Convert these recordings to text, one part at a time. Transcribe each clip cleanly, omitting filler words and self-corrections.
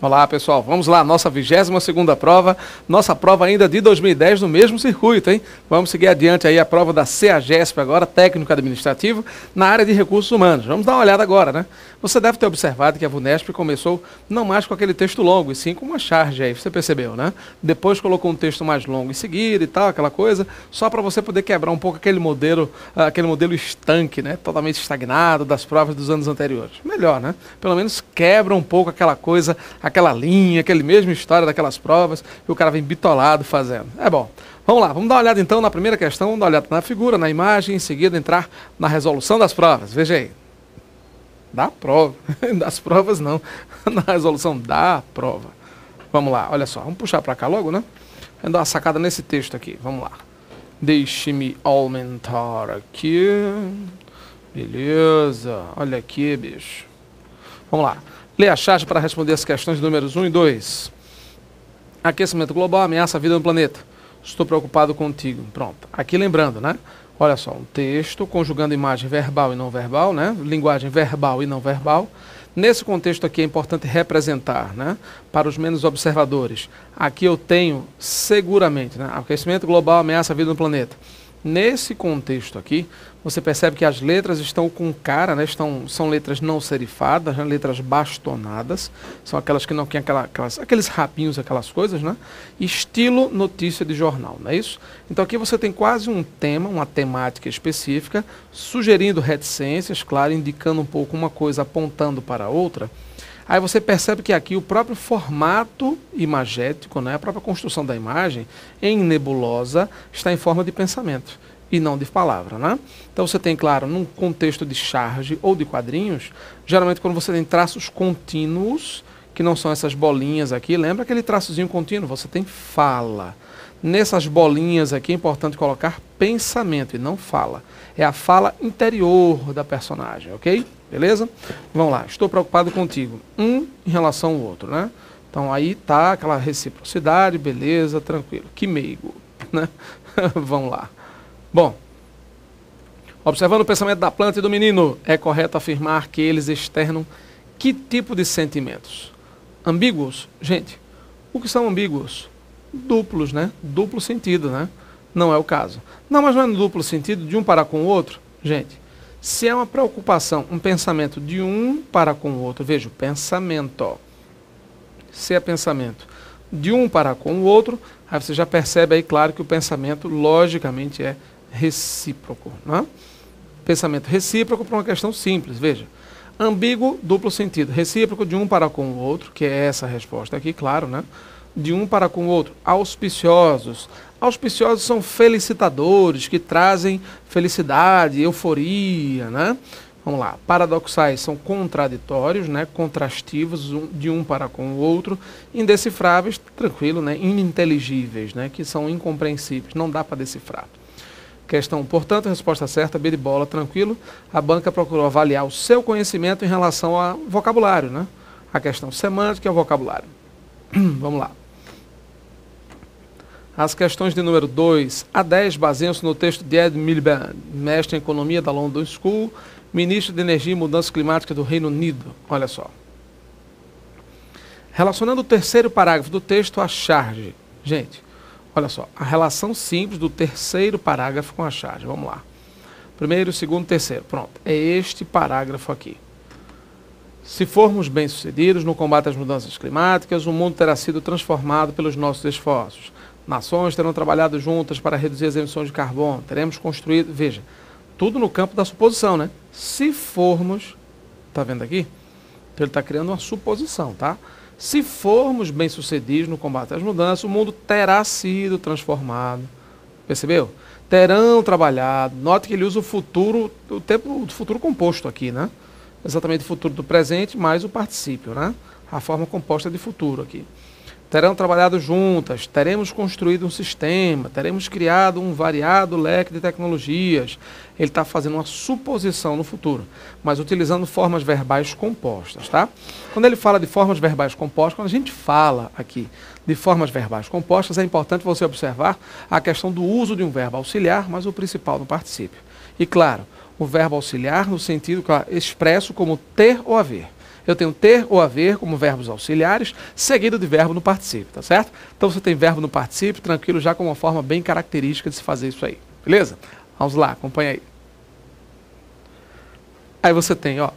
Olá pessoal, vamos lá, nossa 22ª prova, nossa prova ainda de 2010 no mesmo circuito, hein? Vamos seguir adiante aí a prova da CEAGESP agora, técnico administrativo, na área de recursos humanos. Vamos dar uma olhada agora, né? Você deve ter observado que a VUNESP começou não mais com aquele texto longo, e sim com uma charge aí, você percebeu, né? Depois colocou um texto mais longo em seguida e tal, aquela coisa, só para você poder quebrar um pouco aquele modelo estanque, né? Totalmente estagnado das provas dos anos anteriores. Melhor, né? Pelo menos quebra um pouco aquela coisa, aquela linha, aquele mesmo história daquelas provas que o cara vem bitolado fazendo. É bom. Vamos lá, vamos dar uma olhada então na primeira questão, vamos dar uma olhada na figura, na imagem, em seguida entrar na resolução das provas. Veja aí. Da prova. Das provas não. Na resolução da prova. Vamos lá, olha só. Vamos puxar para cá logo, né? Vamos dar uma sacada nesse texto aqui. Vamos lá. Deixe-me aumentar aqui. Beleza. Olha aqui, bicho. Vamos lá. Lê a charge para responder as questões números 1 e 2. Aquecimento global ameaça a vida no planeta. Estou preocupado contigo. Pronto. Aqui lembrando, né? Olha só, um texto conjugando imagem verbal e não verbal, né? Linguagem verbal e não verbal. Nesse contexto aqui é importante representar, né? Para os menos observadores. Aqui eu tenho seguramente, né? Aquecimento global ameaça a vida no planeta. Nesse contexto aqui, você percebe que as letras estão com cara, né? São letras não serifadas, né? Letras bastonadas, são aquelas que não têm aqueles rabinhos, aquelas coisas, né? Estilo notícia de jornal, não é isso? Então aqui você tem quase um tema, uma temática específica, sugerindo reticências, claro, indicando um pouco uma coisa, apontando para a outra. Aí você percebe que aqui o próprio formato imagético, né, a própria construção da imagem, em nebulosa, está em forma de pensamento e não de palavra, né? Então você tem, claro, num contexto de charge ou de quadrinhos, geralmente quando você tem traços contínuos, que não são essas bolinhas aqui, lembra aquele traçozinho contínuo? Você tem fala. Nessas bolinhas aqui é importante colocar pensamento e não fala. É a fala interior da personagem, ok? Beleza? Vamos lá, estou preocupado contigo. Um em relação ao outro, né? Então aí tá aquela reciprocidade, beleza, tranquilo. Que meigo, né? Vamos lá. Bom, observando o pensamento da planta e do menino, é correto afirmar que eles externam que tipo de sentimentos? Ambíguos? Gente, o que são ambíguos? Duplos, né? Duplo sentido, né? Não é o caso. Não, mas não é no duplo sentido de um para com o outro? Gente, se é uma preocupação, um pensamento de um para com o outro, veja, o pensamento, ó. Se é pensamento de um para com o outro, aí você já percebe aí, claro, que o pensamento, logicamente, é recíproco, né? Pensamento recíproco para uma questão simples, veja. Ambíguo, duplo sentido. Recíproco de um para com o outro, que é essa resposta aqui, claro, né? De um para com o outro. Auspiciosos. Auspiciosos são felicitadores, que trazem felicidade, euforia, né? Vamos lá. Paradoxais são contraditórios, né? Contrastivos, de um para com o outro. Indecifráveis, tranquilo, né? Ininteligíveis, né? Que são incompreensíveis, não dá para decifrar. Questão, portanto, resposta certa, B de bola, tranquilo. A banca procurou avaliar o seu conhecimento em relação ao vocabulário, né? A questão semântica e o vocabulário. Vamos lá. As questões de número 2 a 10 baseiam-se no texto de Ed Miliband, mestre em economia da London School, ministro de Energia e Mudanças Climáticas do Reino Unido. Olha só. Relacionando o terceiro parágrafo do texto à charge. Gente, olha só. A relação simples do terceiro parágrafo com a charge. Vamos lá. Primeiro, segundo, terceiro. Pronto. É este parágrafo aqui. Se formos bem-sucedidos no combate às mudanças climáticas, o mundo terá sido transformado pelos nossos esforços. Nações terão trabalhado juntas para reduzir as emissões de carbono. Teremos construído... Veja, tudo no campo da suposição, né? Se formos... Tá vendo aqui? Então ele está criando uma suposição, tá? Se formos bem-sucedidos no combate às mudanças, o mundo terá sido transformado. Percebeu? Terão trabalhado. Note que ele usa o futuro, o tempo do futuro composto aqui, né? Exatamente o futuro do presente mais o particípio, né? A forma composta de futuro aqui. Terão trabalhado juntas, teremos construído um sistema, teremos criado um variado leque de tecnologias. Ele está fazendo uma suposição no futuro, mas utilizando formas verbais compostas, tá? Quando ele fala de formas verbais compostas, quando a gente fala aqui de formas verbais compostas, é importante você observar a questão do uso de um verbo auxiliar, mas o principal no particípio. E claro, o verbo auxiliar no sentido expresso como ter ou haver. Eu tenho ter ou haver como verbos auxiliares, seguido de verbo no particípio, tá certo? Então você tem verbo no particípio, tranquilo, já com uma forma bem característica de se fazer isso aí, beleza? Vamos lá, acompanha aí. Aí você tem, ó,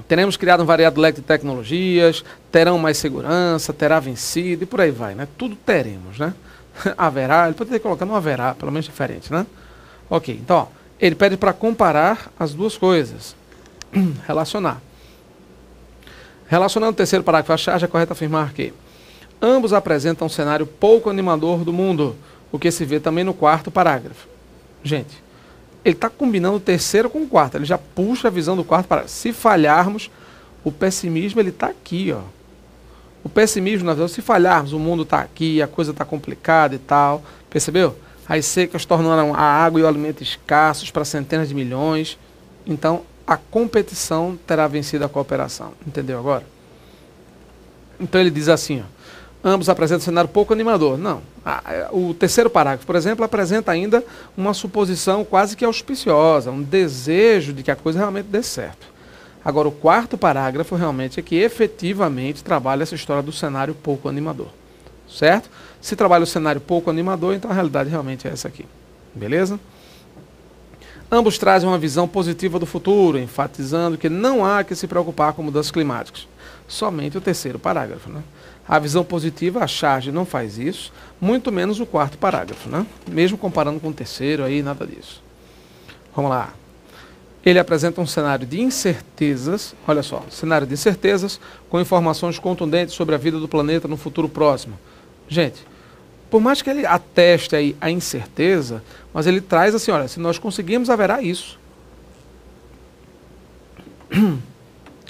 teremos criado um variado leque de tecnologias, terão mais segurança, terá vencido e por aí vai, né? Tudo teremos, né? Haverá, ele poderia colocar não haverá, pelo menos diferente, né? Ok, então, ó, ele pede para comparar as duas coisas. Relacionar. Relacionando o terceiro parágrafo à charge, é correto afirmar que ambos apresentam um cenário pouco animador do mundo, o que se vê também no quarto parágrafo. Gente, ele está combinando o terceiro com o quarto, ele já puxa a visão do quarto parágrafo. Se falharmos, o pessimismo ele está aqui, ó. O pessimismo, na verdade, se falharmos, o mundo está aqui, a coisa está complicada e tal, percebeu? As secas tornaram a água e o alimento escassos para centenas de milhões, então a competição terá vencido a cooperação, entendeu agora? Então ele diz assim, ó, ambos apresentam um cenário pouco animador. Não, o terceiro parágrafo, por exemplo, apresenta ainda uma suposição quase que auspiciosa, um desejo de que a coisa realmente dê certo. Agora, o quarto parágrafo realmente é que efetivamente trabalha essa história do cenário pouco animador, certo? Se trabalha o cenário pouco animador, então a realidade realmente é essa aqui, beleza? Ambos trazem uma visão positiva do futuro, enfatizando que não há que se preocupar com mudanças climáticas. Somente o terceiro parágrafo, né? A visão positiva, a charge não faz isso, muito menos o quarto parágrafo, né? Mesmo comparando com o terceiro, aí nada disso. Vamos lá. Ele apresenta um cenário de incertezas, olha só, cenário de incertezas com informações contundentes sobre a vida do planeta no futuro próximo. Gente, por mais que ele ateste aí a incerteza, mas ele traz assim, olha, se nós conseguirmos, haverá isso.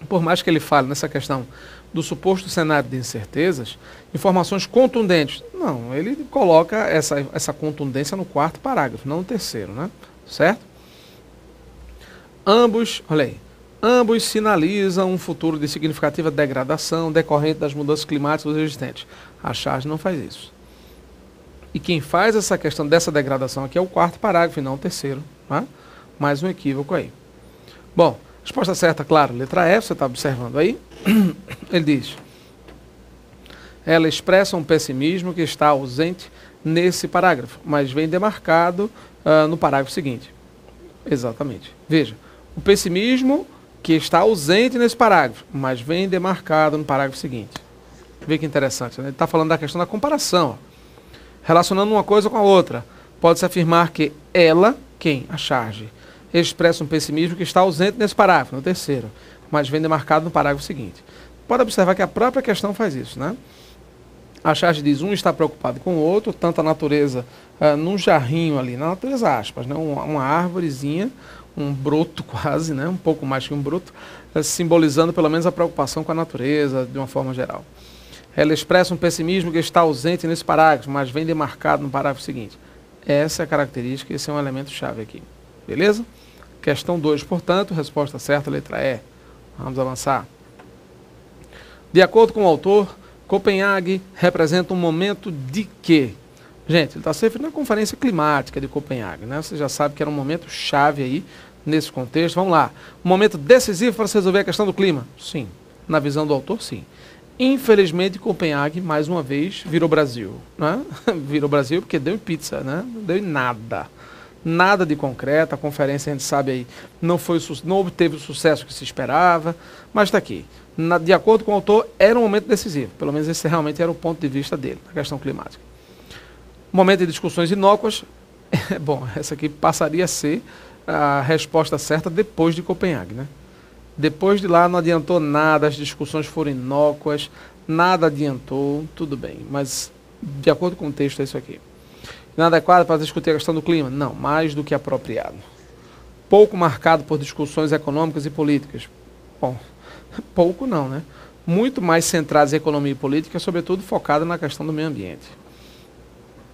Por mais que ele fale nessa questão do suposto cenário de incertezas, informações contundentes. Não, ele coloca essa contundência no quarto parágrafo, não no terceiro, né? Certo? Ambos, olha aí, ambos sinalizam um futuro de significativa degradação decorrente das mudanças climáticas existentes. A charge não faz isso. E quem faz essa questão dessa degradação aqui é o quarto parágrafo e não o terceiro. Tá? Mais um equívoco aí. Bom, resposta certa, claro, letra F, você está observando aí. Ele diz, ela expressa um pessimismo que está ausente nesse parágrafo, mas vem demarcado no parágrafo seguinte. Exatamente. Veja, o pessimismo que está ausente nesse parágrafo, mas vem demarcado no parágrafo seguinte. Vê que interessante, né? Ele está falando da questão da comparação. Ó. Relacionando uma coisa com a outra, pode-se afirmar que ela, quem? A charge, expressa um pessimismo que está ausente nesse parágrafo, no terceiro, mas vem demarcado no parágrafo seguinte. Pode observar que a própria questão faz isso, né? A charge diz, um está preocupado com o outro, tanto a natureza num jarrinho ali, na natureza aspas, né? Uma árvorezinha, um broto quase, né? Um pouco mais que um broto, simbolizando pelo menos a preocupação com a natureza de uma forma geral. Ela expressa um pessimismo que está ausente nesse parágrafo, mas vem demarcado no parágrafo seguinte. Essa é a característica, esse é um elemento chave aqui. Beleza? Questão 2, portanto, resposta certa, letra E. Vamos avançar. De acordo com o autor, Copenhague representa um momento de quê? Gente, ele está se referindo à Conferência Climática de Copenhague, né? Você já sabe que era um momento chave aí nesse contexto. Vamos lá. Um momento decisivo para se resolver a questão do clima? Sim. Na visão do autor, sim. Infelizmente, Copenhague, mais uma vez, virou Brasil. Né? Virou Brasil porque deu em pizza, né? Não deu em nada. Nada de concreto. A conferência, a gente sabe aí, não obteve o sucesso que se esperava, mas está aqui. De acordo com o autor, era um momento decisivo. Pelo menos esse realmente era o ponto de vista dele, na questão climática. Momento de discussões inócuas. Bom, essa aqui passaria a ser a resposta certa depois de Copenhague, né? Depois de lá não adiantou nada, as discussões foram inócuas, nada adiantou, tudo bem. Mas, de acordo com o texto, é isso aqui. Inadequado para discutir a questão do clima? Não, mais do que apropriado. Pouco marcado por discussões econômicas e políticas? Bom, pouco não, né? Muito mais centradas em economia e política, sobretudo focada na questão do meio ambiente.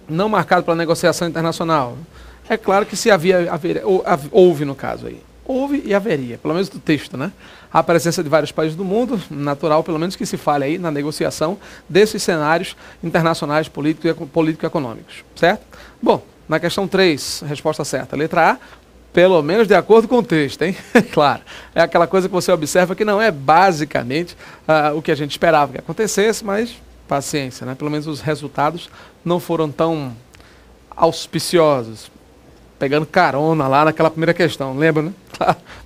Não marcado pela negociação internacional? É claro que se houve no caso aí. Houve e haveria, pelo menos do texto, né? A presença de vários países do mundo, natural, pelo menos que se fale aí na negociação desses cenários internacionais político-econômicos, certo? Bom, na questão 3, resposta certa, letra A, Pelo menos de acordo com o texto, hein? Claro, é aquela coisa que você observa que não é basicamente o que a gente esperava que acontecesse, mas paciência, né? Pelo menos os resultados não foram tão auspiciosos. Pegando carona lá naquela primeira questão, lembra, né?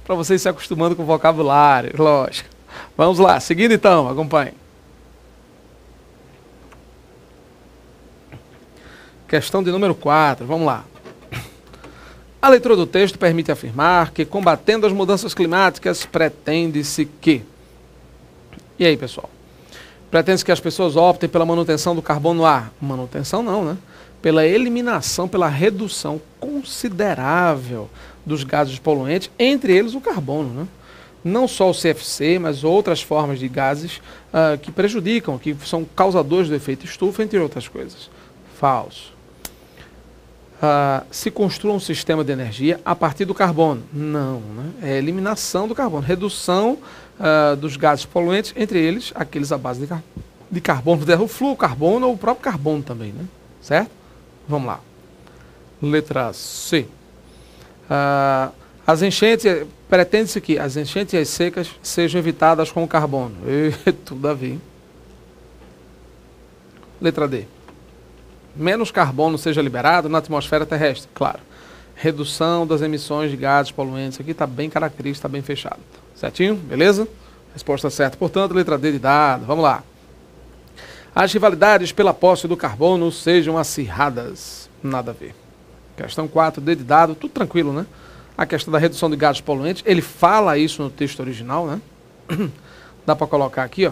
Para vocês se acostumando com o vocabulário, lógico. Vamos lá, seguindo então, acompanhe. Questão de número 4, vamos lá. A leitura do texto permite afirmar que, combatendo as mudanças climáticas, pretende-se que... E aí, pessoal? Pretende-se que as pessoas optem pela manutenção do carbono no ar? Manutenção não, né? Pela eliminação, pela redução considerável dos gases poluentes, entre eles o carbono, né? Não só o CFC, mas outras formas de gases que prejudicam, que são causadores do efeito estufa, entre outras coisas. Falso. Se construa um sistema de energia a partir do carbono. Não, né? É eliminação do carbono, redução dos gases poluentes, entre eles aqueles à base de carbono, o fluorocarbono ou o próprio carbono também, né? Certo? Vamos lá. Letra C. As enchentes, pretende-se que as enchentes e as secas sejam evitadas com o carbono. Tudo a ver. Letra D. Menos carbono seja liberado na atmosfera terrestre. Claro. Redução das emissões de gases poluentes. Aqui está bem característico, está bem fechado. Certinho? Beleza? Resposta certa. Portanto, letra D de dado. Vamos lá. As rivalidades pela posse do carbono sejam acirradas. Nada a ver. Questão 4, D de dado. Tudo tranquilo, né? A questão da redução de gases poluentes. Ele fala isso no texto original, né? Dá para colocar aqui, ó.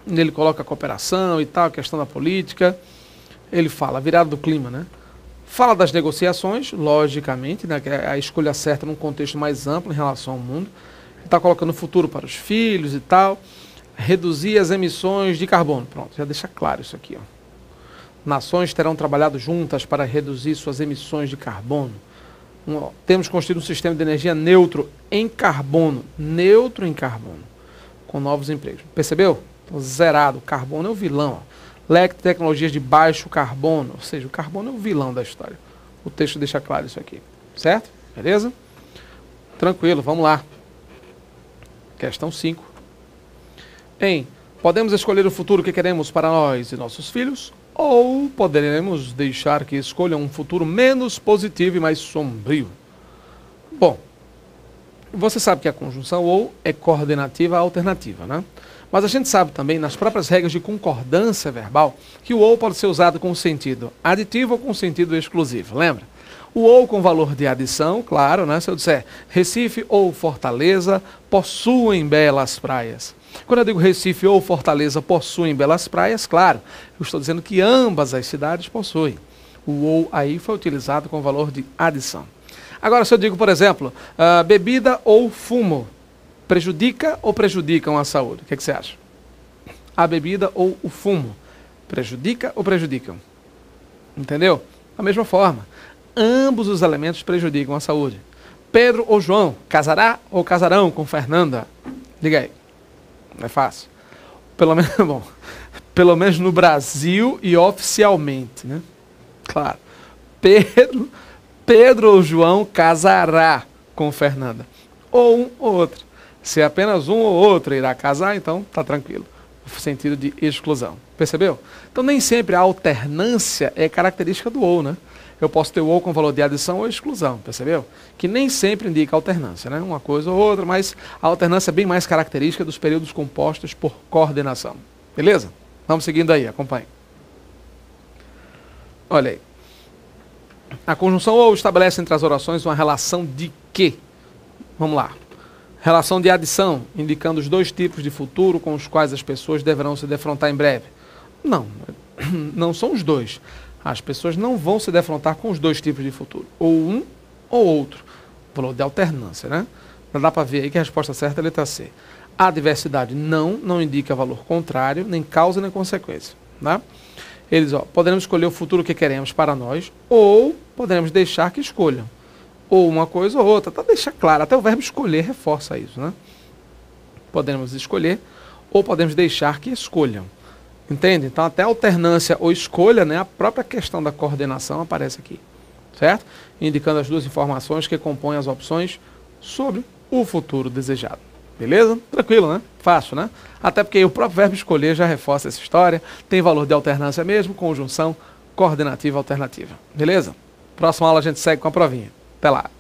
Ele coloca a cooperação e tal, a questão da política. Ele fala a virada do clima, né? Fala das negociações, logicamente, né? Que é a escolha certa num contexto mais amplo em relação ao mundo. Ele está colocando o futuro para os filhos e tal. Reduzir as emissões de carbono. Pronto, já deixa claro isso aqui, ó. Nações terão trabalhado juntas para reduzir suas emissões de carbono. Temos construído um sistema de energia neutro em carbono. Neutro em carbono. Com novos empregos. Percebeu? Então, zerado. Carbono é o vilão, ó. Leque de tecnologias de baixo carbono, ou seja, o carbono é o vilão da história. O texto deixa claro isso aqui, certo? Beleza? Tranquilo, vamos lá. Questão 5. Podemos escolher o futuro que queremos para nós e nossos filhos, ou poderemos deixar que escolham um futuro menos positivo e mais sombrio? Bom, você sabe que a conjunção ou é coordenativa alternativa, né? Mas a gente sabe também, nas próprias regras de concordância verbal, que o ou pode ser usado com sentido aditivo ou com sentido exclusivo, lembra? O ou com valor de adição, claro, né? Se eu disser Recife ou Fortaleza possuem belas praias. Quando eu digo Recife ou Fortaleza possuem belas praias, claro, eu estou dizendo que ambas as cidades possuem. O ou aí foi utilizado com valor de adição. Agora, se eu digo, por exemplo, bebida ou fumo, prejudica ou prejudicam a saúde? O que você acha? A bebida ou o fumo, prejudica ou prejudicam? Entendeu? Da mesma forma, ambos os elementos prejudicam a saúde. Pedro ou João, casará ou casarão com Fernanda? Liga aí. Não é fácil. Pelo menos no Brasil e oficialmente, né? Claro. Pedro ou João casará com Fernanda. Ou um ou outro. Se apenas um ou outro irá casar, então tá tranquilo. No sentido de exclusão. Percebeu? Então nem sempre a alternância é característica do ou, né? Eu posso ter o ou com valor de adição ou exclusão, percebeu? Que nem sempre indica alternância, né? Uma coisa ou outra, mas a alternância é bem mais característica dos períodos compostos por coordenação. Beleza? Vamos seguindo aí, acompanhe. Olha aí. A conjunção ou estabelece entre as orações uma relação de quê? Vamos lá. Relação de adição, indicando os dois tipos de futuro com os quais as pessoas deverão se defrontar em breve. Não, não são os dois. As pessoas não vão se defrontar com os dois tipos de futuro. Ou um ou outro. Valor de alternância, né? Não dá para ver aí que a resposta certa é a letra C. A diversidade não indica valor contrário, nem causa nem consequência. Né? Eles, poderemos escolher o futuro que queremos para nós, ou poderemos deixar que escolham. Ou uma coisa ou outra. Tá, deixa claro, até o verbo escolher reforça isso, né? Podemos escolher, ou podemos deixar que escolham. Entende? Então até alternância ou escolha, né, a própria questão da coordenação aparece aqui. certo? Indicando as duas informações que compõem as opções sobre o futuro desejado. Beleza? Tranquilo, né? Fácil, né? Até porque o próprio verbo escolher já reforça essa história, tem valor de alternância mesmo, conjunção coordenativa alternativa. Beleza? Próxima aula a gente segue com a provinha. Até lá!